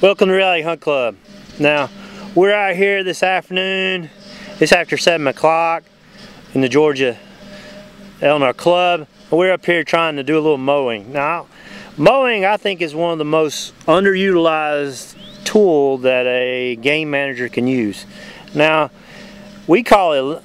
Welcome to Reality Hunt Club. Now, we're out here this afternoon. It's after 7 o'clock in the Georgia Eleanor Club. We're up here trying to do a little mowing. Now, mowing I think is one of the most underutilized tool that a game manager can use. Now, we call it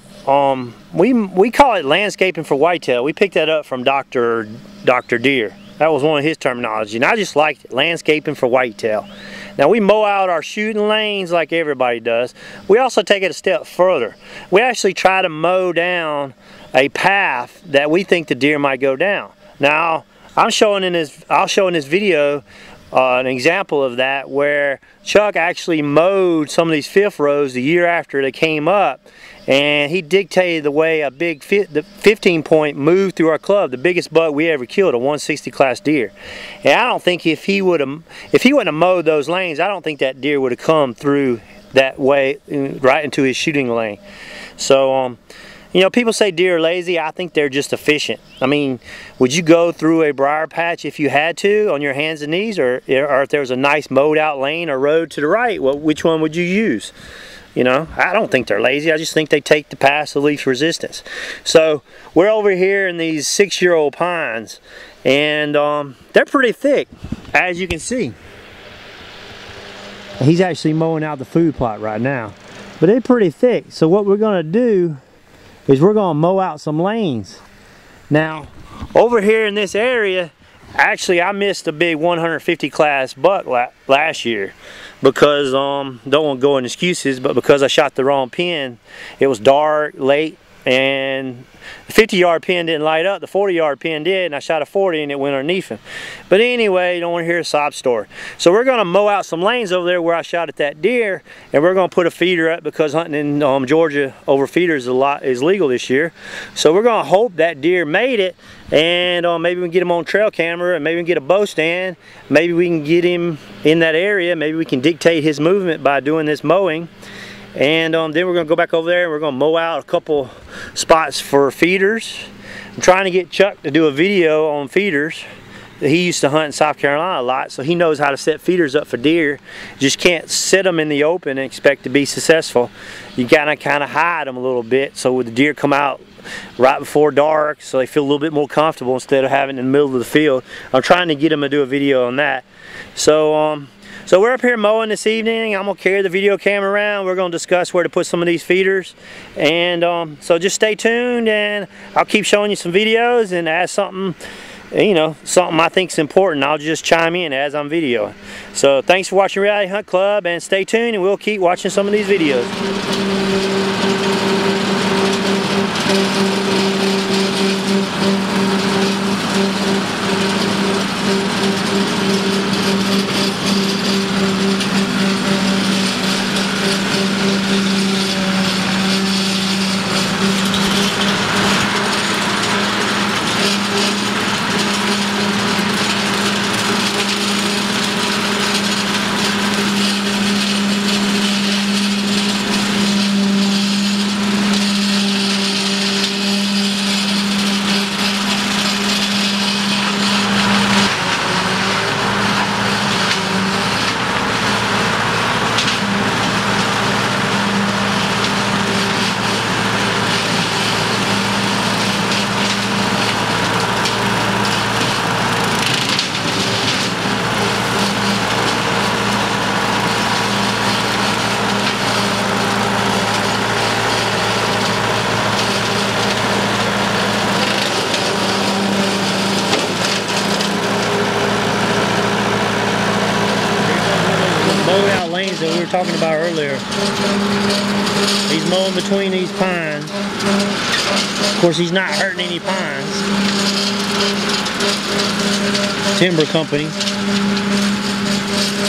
we call it landscaping for whitetail. We picked that up from Dr. Deer. That was one of his terminology, and I just liked it, landscaping for whitetail. Now, we mow out our shooting lanes like everybody does. We also take it a step further. We actually try to mow down a path that we think the deer might go down. Now, I'll show in this video an example of that where Chuck actually mowed some of these fifth rows the year after they came up, and he dictated the way a big 15-point moved through our club, the biggest buck we ever killed, a 160 class deer. And I don't think if he wouldn't have mowed those lanes, I don't think that deer would have come through that way right into his shooting lane. So you know, people say deer are lazy. I think they're just efficient. I mean, would you go through a briar patch if you had to on your hands and knees, or if there was a nice mowed out lane or road to the right? Well, which one would you use? You know, I don't think they're lazy. I just think they take the path of least resistance. So we're over here in these 6-year-old pines, and they're pretty thick, as you can see. He's actually mowing out the food plot right now, but they're pretty thick. So what we're going to do is we're going to mow out some lanes. Now, over here in this area, actually I missed a big 150 class buck last year because, don't want to go in excuses, but because I shot the wrong pin. It was dark, late, and the 50-yard pin didn't light up. The 40-yard pin did, and I shot a 40 and it went underneath him. But anyway, you don't want to hear a sob story. So we're going to mow out some lanes over there where I shot at that deer, and we're going to put a feeder up because hunting in Georgia over feeders is legal this year. So we're going to hope that deer made it, and maybe we can get him on trail camera, and maybe we can get a bow stand. Maybe we can get him in that area. Maybe we can dictate his movement by doing this mowing. And then we're going to go back over there and we're going to mow out a couple spots for feeders. I'm trying to get Chuck to do a video on feeders. He used to hunt in South Carolina a lot, so he knows how to set feeders up for deer. You just can't set them in the open and expect to be successful. You gotta kind of hide them a little bit so when the deer come out right before dark, so they feel a little bit more comfortable instead of having it in the middle of the field. I'm trying to get him to do a video on that. So we're up here mowing this evening. I'm going to carry the video camera around. We're going to discuss where to put some of these feeders. And so just stay tuned, and I'll keep showing you some videos, and as something, you know, something I think is important, I'll just chime in as I'm videoing. So thanks for watching Reality Hunt Club, and stay tuned, and we'll keep watching some of these videos. Mowed out lanes that we were talking about earlier. He's mowing between these pines. Of course, he's not hurting any pines. Timber company.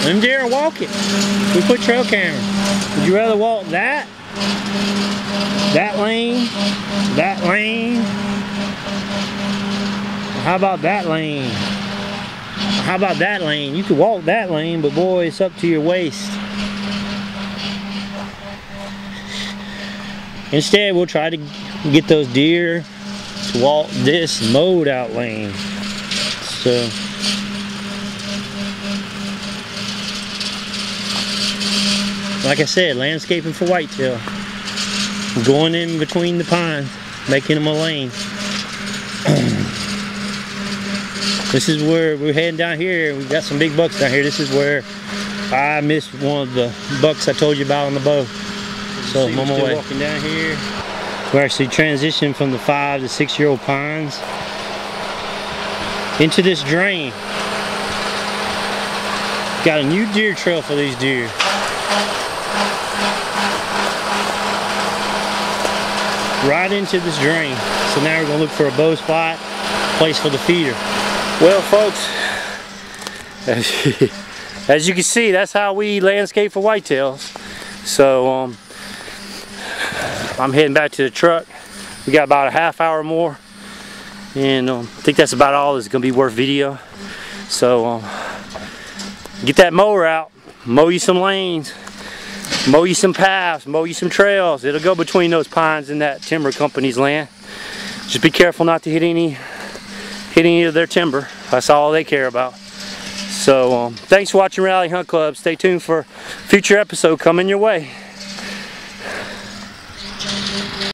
Them deer are walking. We put trail camera. Would you rather walk that lane, that lane? How about that lane? How about that lane? You could walk that lane, but boy, it's up to your waist. Instead, we'll try to get those deer to walk this mowed out lane. So like I said, landscaping for whitetail. Going in between the pines, making them a lane. This is where we're heading down here. We've got some big bucks down here. This is where I missed one of the bucks I told you about on the bow. So I'm on my way. Walking down here. We're actually transitioning from the 5 to 6-year-old pines into this drain. Got a new deer trail for these deer. Right into this drain. So now we're gonna look for a bow spot, place for the feeder. Well, folks, as you can see, that's how we landscape for whitetails. So I'm heading back to the truck. We got about a half hour more, and I think that's about all that's gonna be worth video. So get that mower out, mow you some lanes, mow you some paths, mow you some trails. It'll go between those pines and that timber company's land. Just be careful not to hit any of their timber. That's all they care about. So thanks for watching Rally Hunt Club. Stay tuned for future episode coming your way.